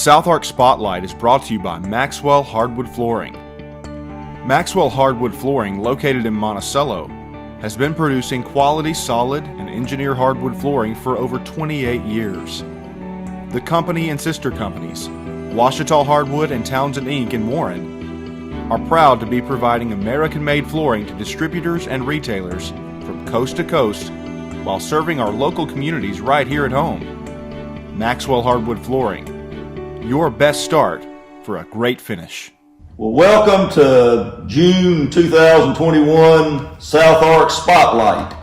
Southark Spotlight is brought to you by Maxwell Hardwood Flooring. Maxwell Hardwood Flooring, located in Monticello, has been producing quality, solid, and engineered hardwood flooring for over 28 years. The company and sister companies, Ouachita Hardwood and Townsend Inc. in Warren, are proud to be providing American-made flooring to distributors and retailers from coast to coast while serving our local communities right here at home. Maxwell Hardwood Flooring, your best start for a great finish. Well, welcome to June 2021 Southark Spotlight.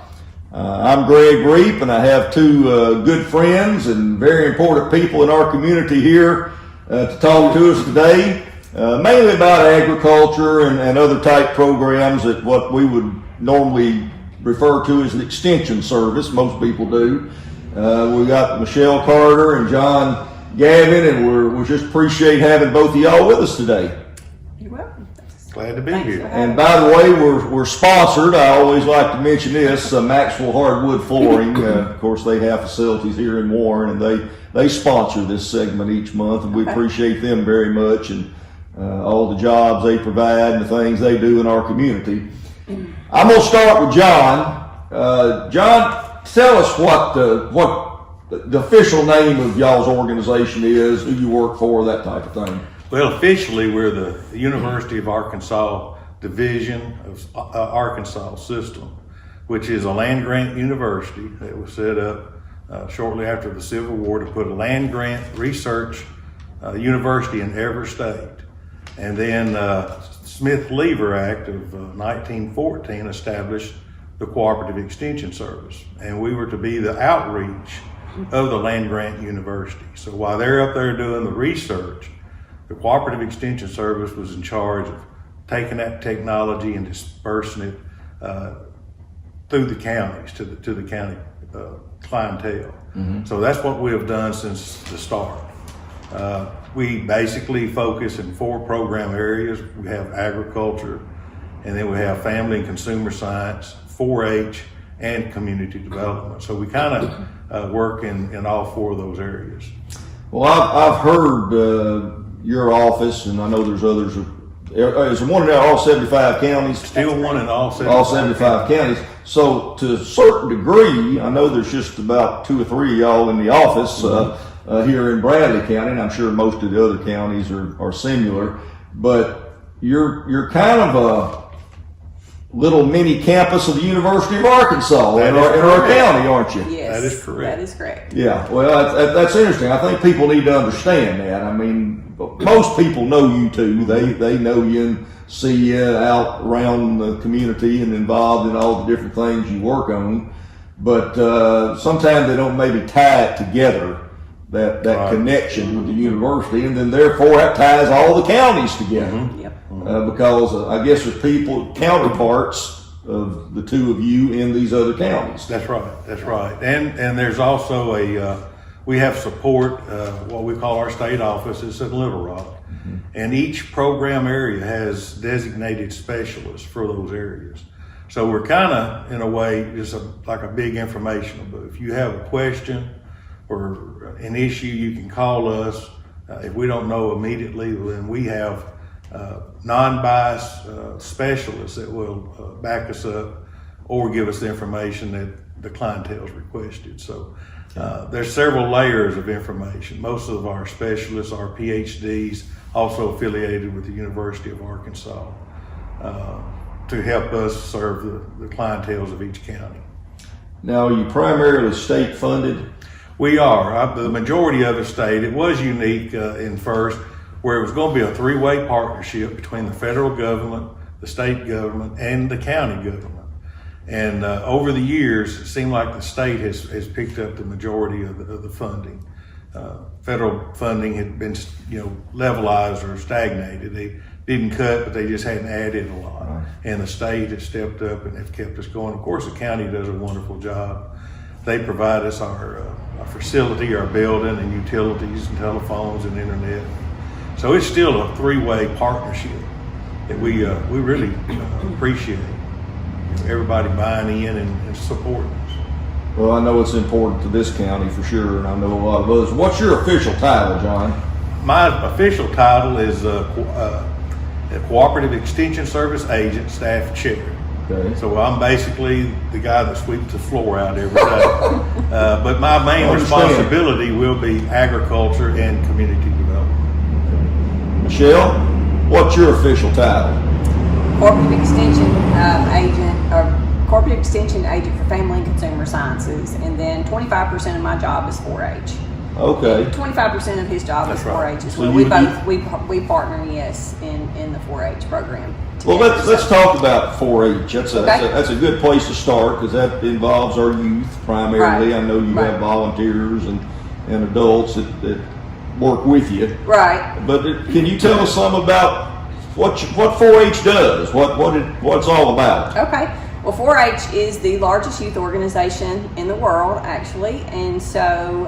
I'm Gregg Reep, and I have two good friends and very important people in our community here to talk to us today, mainly about agriculture and other type programs at what we would normally refer to as an extension service. Most people do. We got Michelle Carter and John Gavin, and we just appreciate having both of y'all with us today. You're welcome. Glad to be Thanks here. And by the way, we're sponsored. I always like to mention this, Maxwell Hardwood Flooring. Of course, they have facilities here in Warren, and they sponsor this segment each month, and we appreciate them very much and all the jobs they provide and the things they do in our community. I'm going to start with John. John, tell us what the official name of y'all's organization is, who you work for, that type of thing. Well, officially, we're the University of Arkansas Division of Arkansas System, which is a land-grant university that was set up shortly after the Civil War to put a land-grant research university in every state. And then Smith-Lever Act of 1914 established the Cooperative Extension Service, and we were to be the outreach of the land-grant university. So while they're up there doing the research, the Cooperative Extension Service was in charge of taking that technology and dispersing it through the counties to the county clientele. Mm-hmm. So that's what we have done since the start. We basically focus in 4 program areas. We have agriculture, and then we have family and consumer science, 4-H, and community development. So we kind of work in all 4 of those areas. Well, I've heard your office, and I know there's others. Is there one in all 75 counties? Still one in all 75 counties. So to a certain degree, I know there's just about 2 or 3 of y'all in the office here in Bradley County, and I'm sure most of the other counties are similar. But you're kind of a little mini campus of the University of Arkansas in our county, aren't you? Yes, that is correct. That is correct. Yeah, well, that's interesting. I think people need to understand that. I mean, most people know you too. They know you and see you out around the community and involved in all the different things you work on. But sometimes they don't maybe tie it together, that right. Connection with the university, and then therefore that ties all the counties together. Mm-hmm. Yep. Because I guess there's counterparts of the 2 of you in these other counties. That's right. And there's also we have support, what we call our state office is in Little Rock. Mm-hmm. And each program area has designated specialists for those areas. So we're kind of, in a way, just like a big informational booth. If you have a question or an issue, you can call us. If we don't know immediately, then we have non-biased specialists that will back us up or give us the information that the clientele's requested. So there's several layers of information. Most of our specialists are PhDs, also affiliated with the University of Arkansas, to help us serve the clienteles of each county. Now, are you primarily state funded? We are. The majority of it state. It was unique in first, where it was going to be a 3-way partnership between the federal government, the state government, and the county government. And over the years, it seemed like the state has picked up the majority of the funding. Federal funding had been, levelized or stagnated. They didn't cut, but they just hadn't added a lot. Right. And the state has stepped up and have kept us going. Of course, the county does a wonderful job. They provide us our facility, our building, and utilities, and telephones, and internet. So it's still a 3-way partnership that we really appreciate. Everybody buying in and supporting us. Well, I know it's important to this county for sure, and I know a lot of others. What's your official title, John? My official title is a Cooperative Extension Service Agent, Staff Chair. Okay. So I'm basically the guy that sweeps the floor out every day. But my main responsibility will be agriculture and community development. Michelle, what's your official title? Cooperative Extension Agent, or Cooperative Extension Agent for Family and Consumer Sciences, and then 25% of my job is 4-H. Okay. 25% of his job That's is right. 4-H as So well. you- We partner, yes, in the 4-H program. Well, together. let's talk about 4-H. That's Okay. that's a good place to start because that involves our youth primarily. Right. I know you Right. have volunteers and adults that work with you. Right. But can you tell us some about what 4-H does? What it's all about? Okay. Well, 4-H is the largest youth organization in the world, actually, and so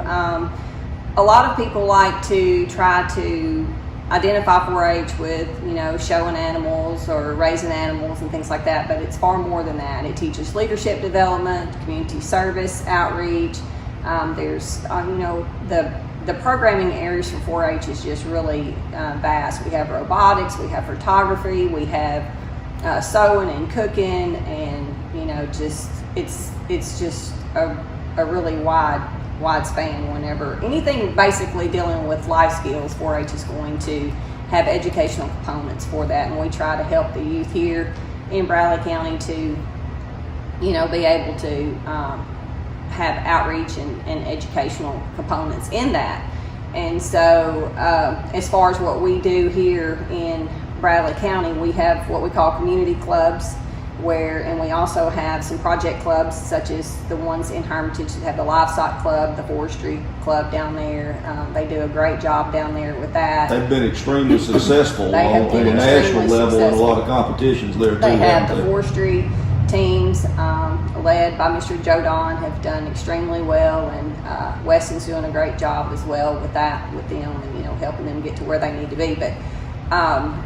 a lot of people like to try to identify 4-H with, showing animals or raising animals and things like that, but it's far more than that. It teaches leadership development, community service, outreach. There's, the programming areas for 4-H is just really vast. We have robotics, we have photography, we have sewing and cooking, and it's just a really wide span. Whenever anything basically dealing with life skills, 4-H is going to have educational components for that, and we try to help the youth here in Bradley County to be able to have outreach and educational components in that. And so as far as what we do here in Bradley County, we have what we call community clubs, and we also have some project clubs such as the ones in Hermitage that have the livestock club, the forestry club down there. They do a great job down there with that. They've been extremely successful They have on been a national extremely level in a successful. lot of competitions there too. They have haven't the they? forestry teams led by Mr. Joe Don have done extremely well, and Weston's doing a great job as well with that, with them, and helping them get to where they need to be. But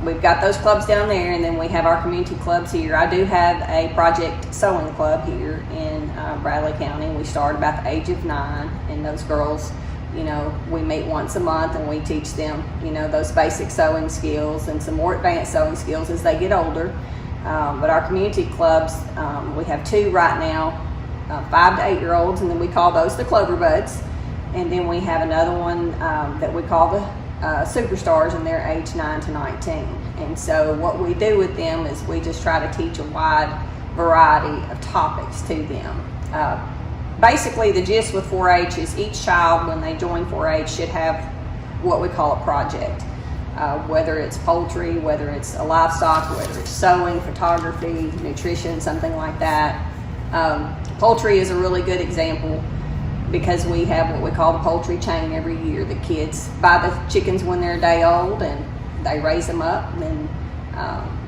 we've got those clubs down there, and then we have our community clubs here. I do have a project sewing club here in Bradley County. We start about the age of 9, and those girls, we meet once a month and we teach them, those basic sewing skills and some more advanced sewing skills as they get older. But our community clubs, we have 2 right now, 5 to 8-year-olds, and then we call those the Clover Buds. And then we have another one that we call the Superstars, and they're age 9 to 19. And so what we do with them is we just try to teach a wide variety of topics to them. Basically, the gist with 4-H is each child, when they join 4-H, should have what we call a project. Whether it's poultry, whether it's a livestock, whether it's sewing, photography, nutrition, something like that. Poultry is a really good example because we have what we call the poultry chain every year. The kids buy the chickens when they're a day old, and they raise them up, and then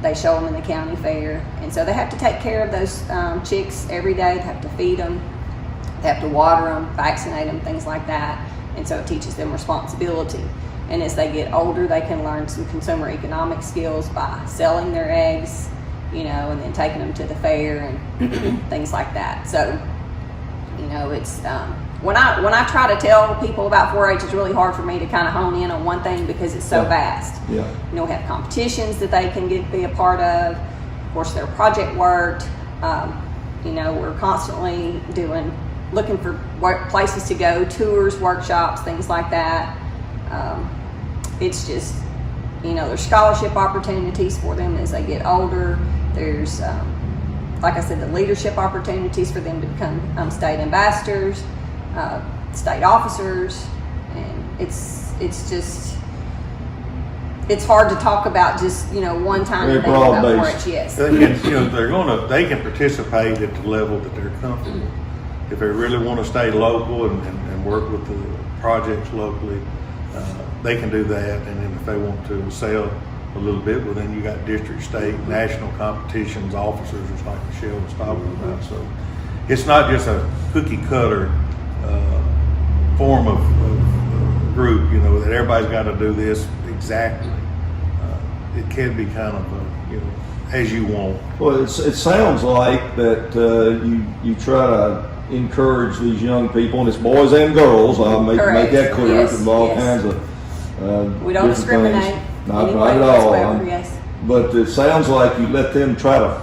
they show them in the county fair. And so they have to take care of those chicks every day. They have to feed them, they have to water them, vaccinate them, things like that. And so it teaches them responsibility. And as they get older, they can learn some consumer economic skills by selling their eggs, and then taking them to the fair and things like that. So, it's when I try to tell people about 4-H, it's really hard for me to kind of hone in on one thing because it's so vast. Yeah. We have competitions that they can be a part of. Of course, their project work. We're constantly looking for places to go, tours, workshops, things like that. It's just, there's scholarship opportunities for them as they get older. There's, like I said, the leadership opportunities for them to become state ambassadors, state officers, and it's hard to talk about just one time Very thing about broad-based. 4-H. Yes. They can participate at the level that they're comfortable. If they really want to stay local and work with the projects locally, they can do that. And then if they want to sell a little bit, well, then you got district, state, national competitions, officers, just like Michelle was talking about. So it's not just a cookie cutter form of group, that everybody's got to do this exactly. It can be kind of as you want. Well, it sounds like that you try to encourage these young people, and it's boys and girls. I'll make Correct. that clear. Yes, There's all yes. kinds of We don't different discriminate. things. Not anyway at all. whatsoever, yes. But it sounds like you let them try to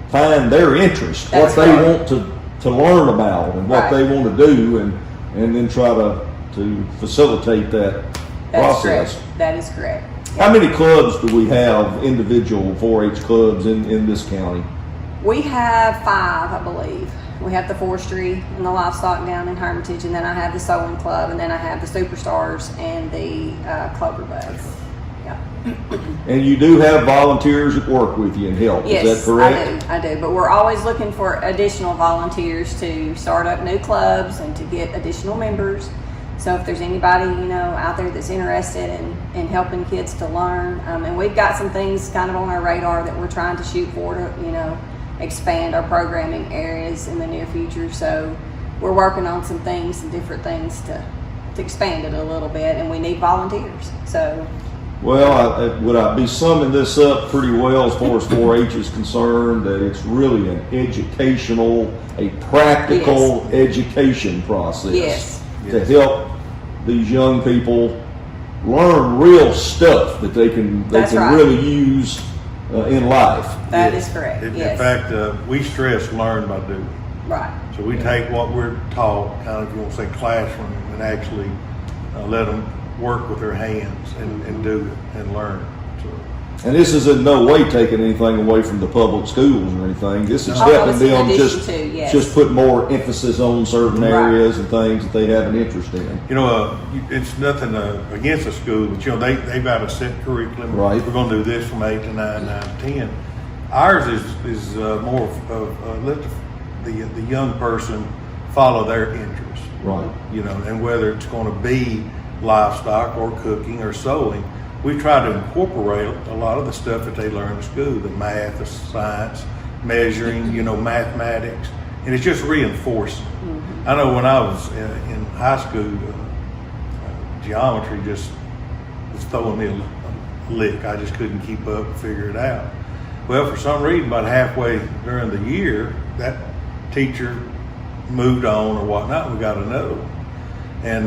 find their interest, That's what they right. want to learn about and what Right. they want to do, and then try to facilitate that That's process. correct. That is correct. How many clubs do we have, individual 4-H clubs in this county? We have 5, I believe. We have the forestry and the livestock down in Hermitage, and then I have the sewing club, and then I have the Superstars and the Clover Buds. Yeah. And you do have volunteers that work with you and help, Yes, is that correct? I do. But we're always looking for additional volunteers to start up new clubs and to get additional members. So if there's anybody, out there that's interested in helping kids to learn, and we've got some things kind of on our radar that we're trying to shoot for to, expand our programming areas in the near future. So we're working on some things, some different things to expand it a little bit, and we need volunteers. So. Well, would I be summing this up pretty well as far as 4-H is concerned, that it's really an educational, a practical education process Yes. to help these young people learn real stuff that they can That's right. really use in life. That is correct. In Yes. fact, we stress learn by doing. Right. So we take what we're taught, kind of, if you want to say classroom, and actually let them work with their hands and do it and learn. So, And this is in no way taking anything away from the public schools or anything. This is Oh, no, helping it's in them addition to, yes. just put more emphasis on certain Right. areas and things that they have an interest in. it's nothing against the school, but they've got a set curriculum. Right. We're going to do this from 8 to 9, 9 to 10. Ours is more of let the young person follow their interest. Right. And whether it's going to be livestock or cooking or sewing, we try to incorporate a lot of the stuff that they learn in school, the math, the science, measuring, mathematics, and it's just reinforcing. Mm-hmm. I know when I was in high school, geometry just was throwing me a lick. I just couldn't keep up and figure it out. Well, for some reason, about halfway during the year, that teacher moved on or whatnot. We got another one. And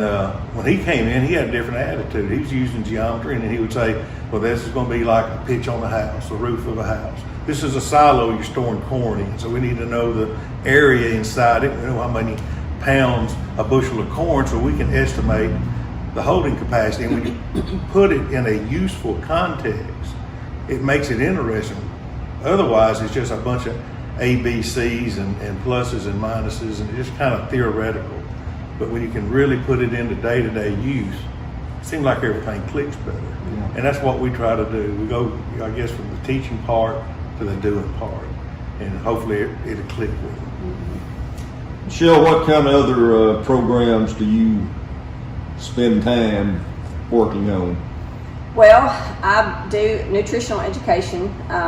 when he came in, he had a different attitude. He was using geometry, and then he would say, well, this is going to be like a pitch on a house, the roof of a house. This is a silo you're storing corn in, so we need to know the area inside it. We know how many pounds a bushel of corn, so we can estimate the holding capacity. And when you put it in a useful context, it makes it interesting. Otherwise, it's just a bunch of A, B, C's and pluses and minuses, and it's just kind of theoretical. But when you can really put it into day-to-day use, it seems like everything clicks better. Yeah. And that's what we try to do. We go, I guess, from the teaching part to the doing part, and hopefully it'll click with them. Mm-hmm. Michelle, what kind of other programs do you spend time working on? Well, I do nutritional education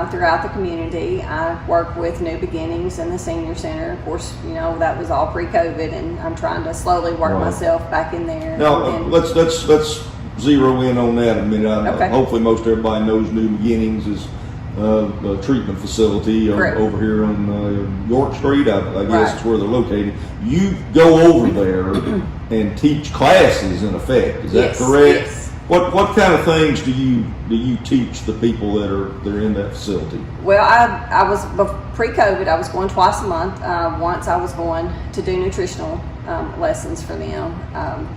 throughout the community. I work with New Beginnings and the Senior Center. Of course, that was all pre-COVID, and I'm trying to slowly work Right. myself back in there. Now, And let's zero in on that a minute. Okay. Hopefully most everybody knows New Beginnings is the treatment facility Correct. over here on York Street, I guess Right. is where they're located. You go over there and teach classes in effect, is that Yes, correct? yes. What kind of things do you teach the people that are in that facility? Well, I was pre-COVID. I was going twice a month. Once I was going to do nutritional lessons for them,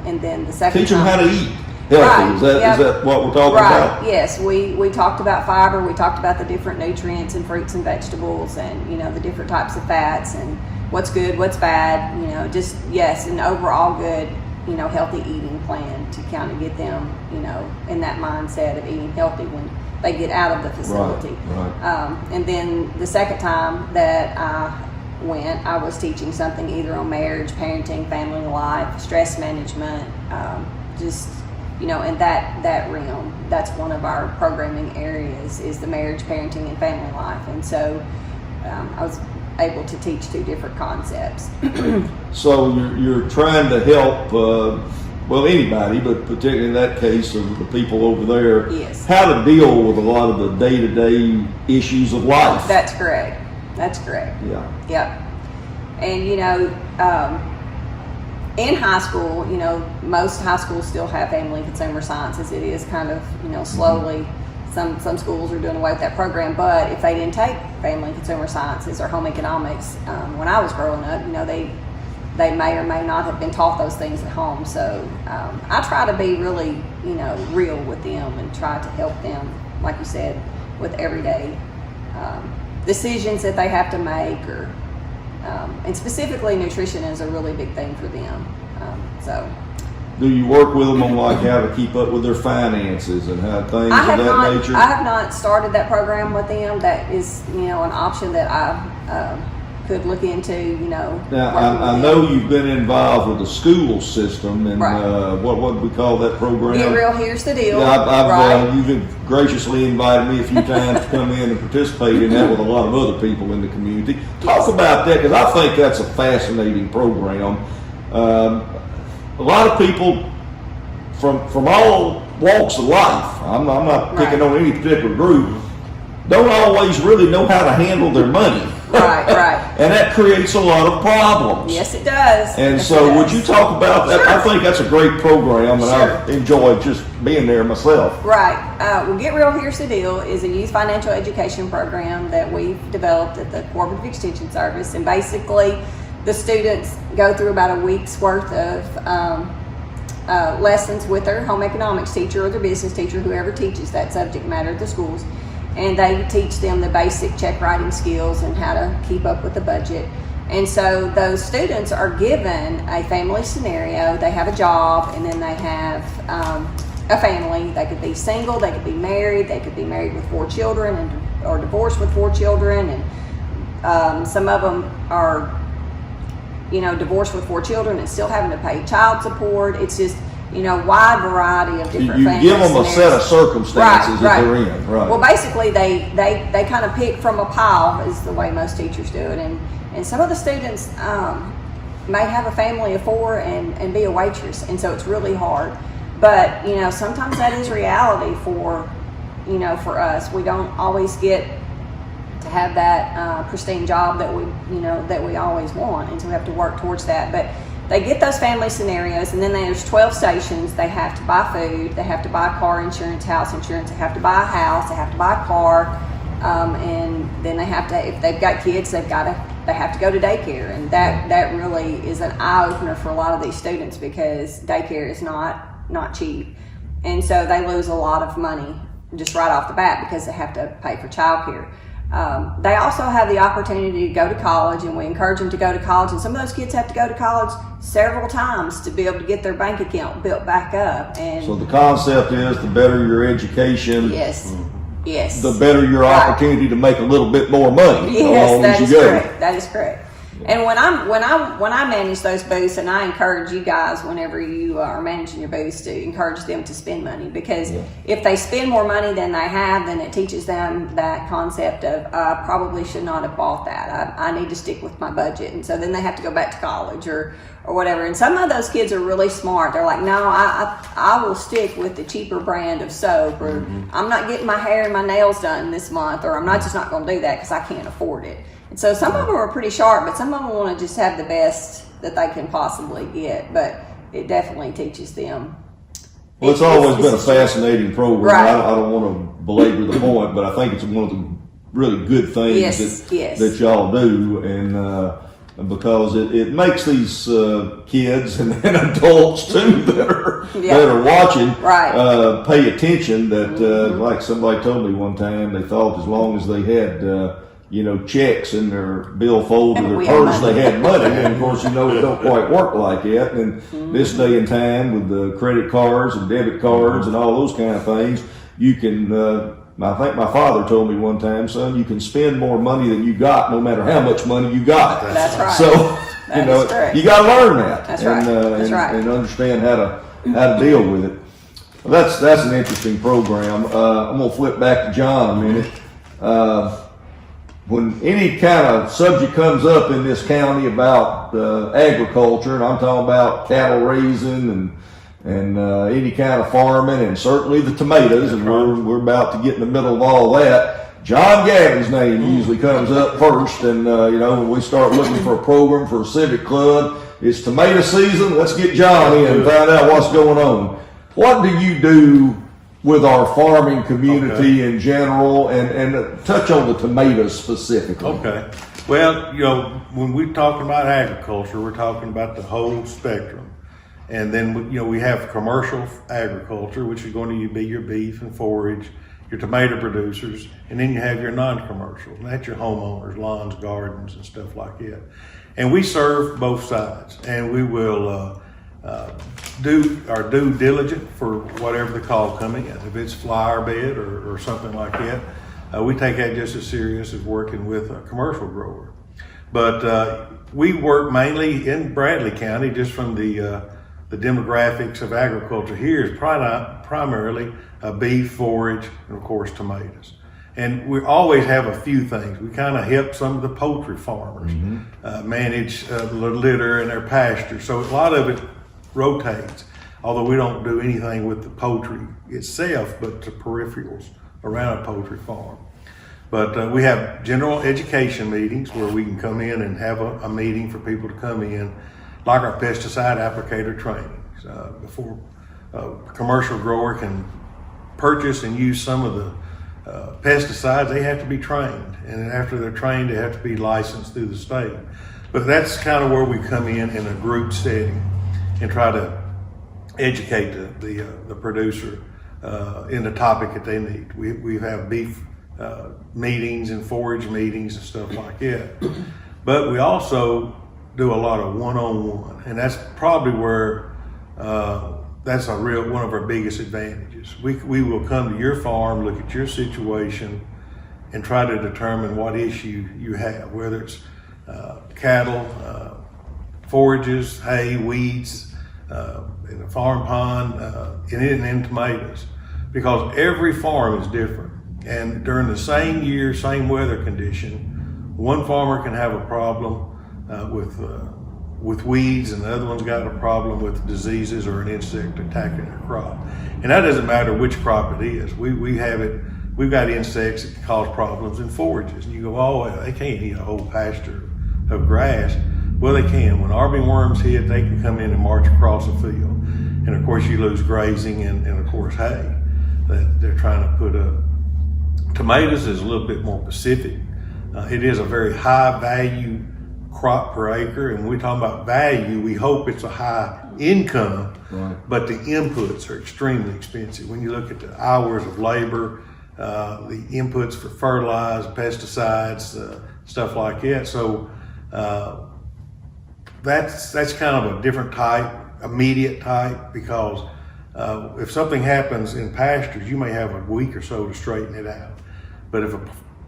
and then the second Teach them time, how to eat healthy. Right, Is that yep. is that what we're talking Right. about? Yes, we talked about fiber. We talked about the different nutrients in fruits and vegetables, and the different types of fats, and what's good, what's bad. Just an overall good, healthy eating plan to kind of get them, in that mindset of eating healthy when they get out of the facility. Right. And then the second time that I went, I was teaching something either on marriage, parenting, family life, stress management, in that realm. That's one of our programming areas is the marriage, parenting, and family life. And so I was able to teach 2 different concepts. So you're trying to help, anybody, but particularly in that case of the people over there, Yes. how to deal with a lot of the day-to-day issues of life. That's correct. That's correct. Yeah. Yep. And in high school, most high schools still have family and consumer sciences. It is kind of, slowly, some schools are doing away with that program. But if they didn't take family and consumer sciences or home economics, when I was growing up, they may or may not have been taught those things at home. So I try to be really, real with them and try to help them, like you said, with everyday decisions that they have to make, or and specifically nutrition is a really big thing for them. Do you work with them on like how to keep up with their finances and how things of that nature? I have not started that program with them. That is, an option that I could look into. Now I know you've been involved with the school system, and right. What do we call that program? Get Real, Here's the Deal. Yeah, right. You've graciously invited me a few times to come in and participate in that with a lot of other people in the community. Talk about that, because I think that's a fascinating program. A lot of people from all walks of life, I'm not picking on any particular group, don't always really know how to handle their money. Right. And that creates a lot of problems. Yes, it does. And yes, so would you talk about that? Sure. I think that's a great program, and I've enjoyed just being there myself. Right. Well, Get Real, Here's the Deal is a youth financial education program that we've developed at the Cooperative Extension Service. And basically, the students go through about a week's worth of lessons with their home economics teacher or their business teacher, whoever teaches that subject matter at the schools. And they teach them the basic check writing skills and how to keep up with the budget. And so those students are given a family scenario. They have a job, and then they have a family. They could be single, they could be married with 4 children, or divorced with 4 children. And some of them are, divorced with 4 children and still having to pay child support. It's just, wide variety of different family You give them scenarios. a set of circumstances that they're in, right? Well, basically, they kind of pick from a pile, is the way most teachers do it. And some of the students may have a family of 4 and be a waitress, and so it's really hard. But, sometimes that is reality for us. We don't always get to have that pristine job that we always want, and so we have to work towards that. But they get those family scenarios, and then there's 12 stations. They have to buy food, they have to buy car insurance, house insurance, they have to buy a house, they have to buy a car, and then they have to, if they've got kids, they have to go to daycare. And that really is an eye-opener for a lot of these students, because daycare is not cheap. And so they lose a lot of money just right off the bat because they have to pay for childcare. They also have the opportunity to go to college, and we encourage them to go to college. And some of those kids have to go to college several times to be able to get their bank account built back up. And so the concept is, the better your education, yes, the better your opportunity to make a little bit more money. Yes, that is correct. That is correct. And when I manage those booths, and I encourage you guys, whenever you are managing your booths, to encourage them to spend money, because if they spend more money than they have, then it teaches them that concept of, I probably should not have bought that. I need to stick with my budget. And so then they have to go back to college or whatever. And some of those kids are really smart. They're like, no, I will stick with the cheaper brand of soap, or I'm not getting my hair and my nails done this month, or I'm just not going to do that because I can't afford it. And so some of them are pretty sharp, but some of them want to just have the best that they can possibly get. But it definitely teaches them. Well, it's always been a fascinating program. Right. I don't want to belabor the point, but I think it's one of the really good things that y'all do, and because it makes these kids and adults too that are watching pay attention. That like somebody told me one time, they thought as long as they had checks in their billfold or their purse, they had money. And of course, it don't quite work like that. And this day and time, with the credit cards and debit cards and all those kind of things, you can, I think my father told me one time, son, you can spend more money than you got, no matter how much money you got. That's right. So, you got to learn that. That's right. And understand how to deal with it. Well, that's an interesting program. I'm going to flip back to John a minute. When any kind of subject comes up in this county about agriculture, and I'm talking about cattle raising and any kind of farming, and certainly the tomatoes, and we're about to get in the middle of all that, John Gavin's name usually comes up first. And when we start looking for a program for a civic club, it's tomato season. Let's get John in and find out what's going on. What do you do with our farming community in general, and touch on the tomatoes specifically? Okay. Well, when we're talking about agriculture, we're talking about the whole spectrum. And then, we have commercial agriculture, which is going to be your beef and forage, your tomato producers, and then you have your non-commercial. And that's your homeowners, lawns, gardens, and stuff like that. And we serve both sides, and we will do our due diligence for whatever the call coming in. If it's flower bed or something like that, we take that just as serious as working with a commercial grower. But we work mainly in Bradley County, just from the demographics of agriculture here is primarily beef, forage, and of course tomatoes. And we always have a few things. We kind of help some of the poultry farmers manage the litter and their pasture. So a lot of it rotates, although we don't do anything with the poultry itself, but the peripherals around a poultry farm. But we have general education meetings where we can come in and have a meeting for people to come in, like our pesticide applicator training. Before a commercial grower can purchase and use some of the pesticides, they have to be trained. And after they're trained, they have to be licensed through the state. But that's kind of where we come in a group setting and try to educate the producer in the topic that they need. We have beef meetings and forage meetings and stuff like that. But we also do a lot of one-on-one, and that's probably where that's one of our biggest advantages. We will come to your farm, look at your situation, and try to determine what issue you have, whether it's cattle, forages, hay, weeds, in a farm pond, and in tomatoes, because every farm is different. And during the same year, same weather condition, one farmer can have a problem with weeds, and the other one's got a problem with diseases or an insect attacking their crop. And that doesn't matter which crop it is. We've got insects that cause problems in forages. And you go, oh, they can't eat a whole pasture of grass. Well, they can. When arbing worms hit, they can come in and march across the field. And of course, you lose grazing and of course, hay that they're trying to put up. Tomatoes is a little bit more specific. It is a very high value crop per acre, and when we talk about value, we hope it's a high income, but the inputs are extremely expensive. When you look at the hours of labor, the inputs for fertilizer, pesticides, stuff like that. So that's kind of a different type, immediate type, because if something happens in pastures, you may have a week or so to straighten it out. But if a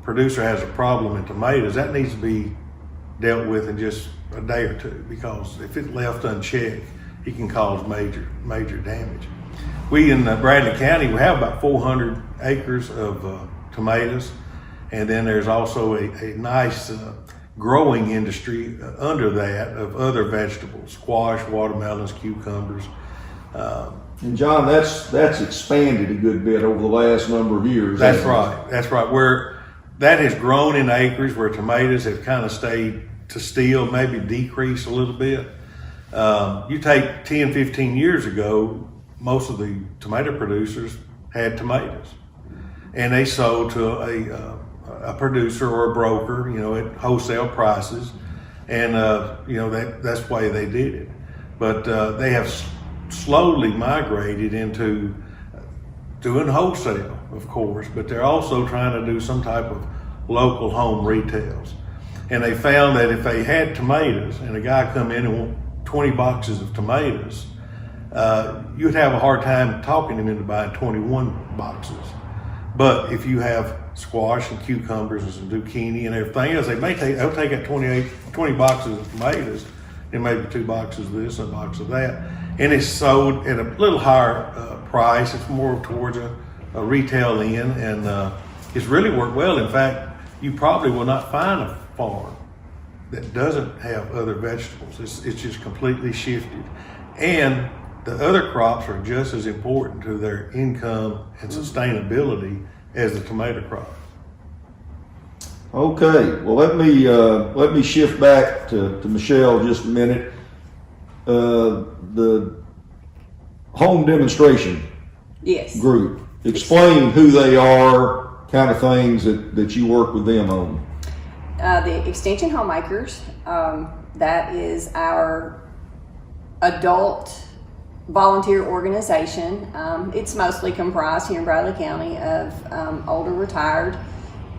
producer has a problem in tomatoes, that needs to be dealt with in just a day or two, because if it's left unchecked, it can cause major damage. We in Bradley County, we have about 400 acres of tomatoes, and then there's also a nice growing industry under that of other vegetables, squash, watermelons, cucumbers. And John, that's expanded a good bit over the last number of years. That's right. Where that has grown in acres, where tomatoes have kind of stayed to still, maybe decreased a little bit. You take 10, 15 years ago, most of the tomato producers had tomatoes, and they sold to a producer or a broker, at wholesale prices, and that's the way they did it. But they have slowly migrated into doing wholesale, of course, but they're also trying to do some type of local home retails. And they found that if they had tomatoes and a guy come in and want 20 boxes of tomatoes, you'd have a hard time talking him into buying 21 boxes. But if you have squash and cucumbers and some zucchini and everything else, they'll take out 20 boxes of tomatoes and maybe 2 boxes of this and a box of that. And it's sold at a little higher price. It's more towards a retail end, and it's really worked well. In fact, you probably will not find a farm that doesn't have other vegetables. It's just completely shifted. And the other crops are just as important to their income and sustainability as the tomato crop. Okay, well let me shift back to Michelle just a minute. the home demonstration Yes. group. Explain who they are, kind of things that you work with them on. The Extension Homemakers, that is our adult volunteer organization. It's mostly comprised here in Bradley County of older retired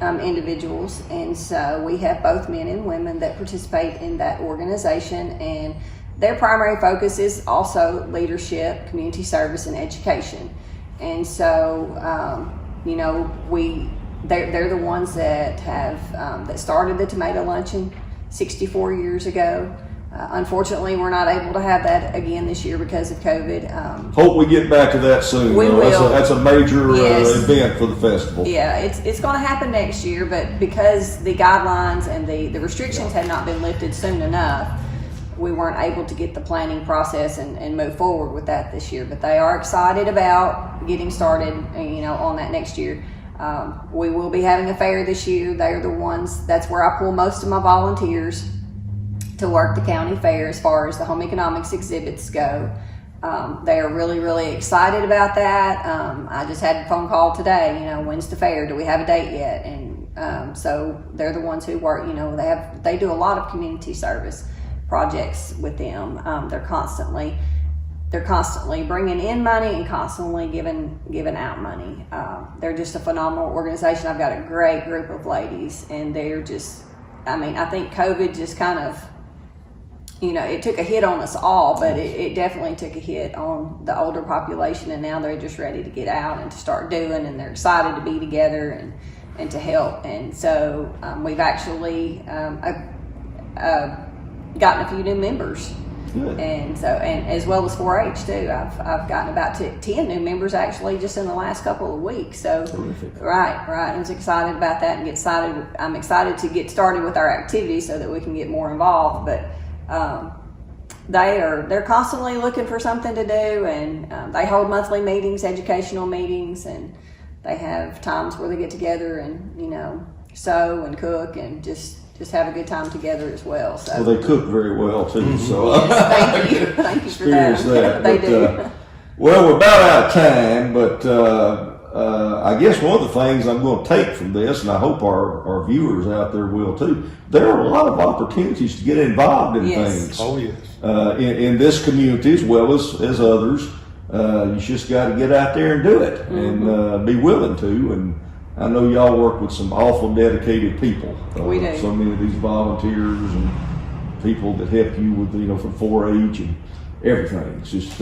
individuals, and so we have both men and women that participate in that organization, and their primary focus is also leadership, community service, and education. And so they're the ones that have that started the tomato luncheon 64 years ago. Unfortunately, we're not able to have that again this year because of COVID. Hope we get back to that soon. We will. That's a major Yes. event for the festival. Yeah, it's going to happen next year, but because the guidelines and the restrictions had not been lifted soon enough, we weren't able to get the planning process and move forward with that this year. But they are excited about getting started, on that next year. We will be having a fair this year. They're the ones, that's where I pull most of my volunteers to work the county fair as far as the home economics exhibits go. They are really, really excited about that. I just had a phone call today, when's the fair? Do we have a date yet? And so they're the ones who work, they do a lot of community service projects with them. They're constantly bringing in money and constantly giving out money. They're just a phenomenal organization. I've got a great group of ladies, and they're just, I think COVID just kind of, it took a hit on us all, but it definitely took a hit on the older population, and now they're just ready to get out and to start doing, and they're excited to be together and to help. And so we've actually gotten a few new members. Good. And as well as 4-H too. I've gotten about 10 new members actually just in the last couple of weeks. So Terrific. right. I was excited about that and I'm excited to get started with our activities so that we can get more involved. But they're constantly looking for something to do, and they hold monthly meetings, educational meetings, and they have times where they get together and sew and cook and just have a good time together as well. So Well, they cook very well too. So thank you for that. experience that. They But, do. Well, we're about out of time, but I guess one of the things I'm going to take from this, and I hope our viewers out there will too, there are a lot of opportunities to get involved in Yes. things. Oh, yes. In this community as well as others. You just got to get out there and do it, and be willing to. And I know y'all work with some awful dedicated people. We do. So many of these volunteers and people that help you with, from 4-H and everything. It's just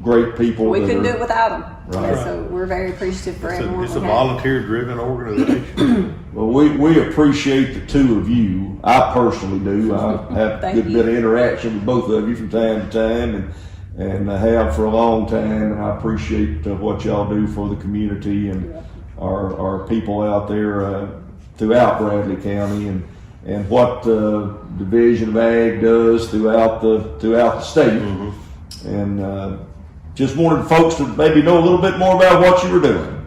great people. We that couldn't are- do it without them. Right. So we're very appreciative for everyone. It's a we have. volunteer-driven organization. Well, we appreciate the two of you. I personally do. I have a Thank good you. bit of interaction with both of you from time to time, and I have for a long time. And I appreciate what y'all do for the community and our people out there throughout Bradley County, and what the Division of Ag does throughout the state. And just wanted folks to maybe know a little bit more about what you were doing.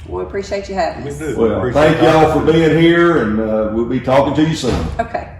We appreciate you having We us. do. Well, Appreciate thank the y'all for opportunity. being here, and we'll be talking to you soon. Okay.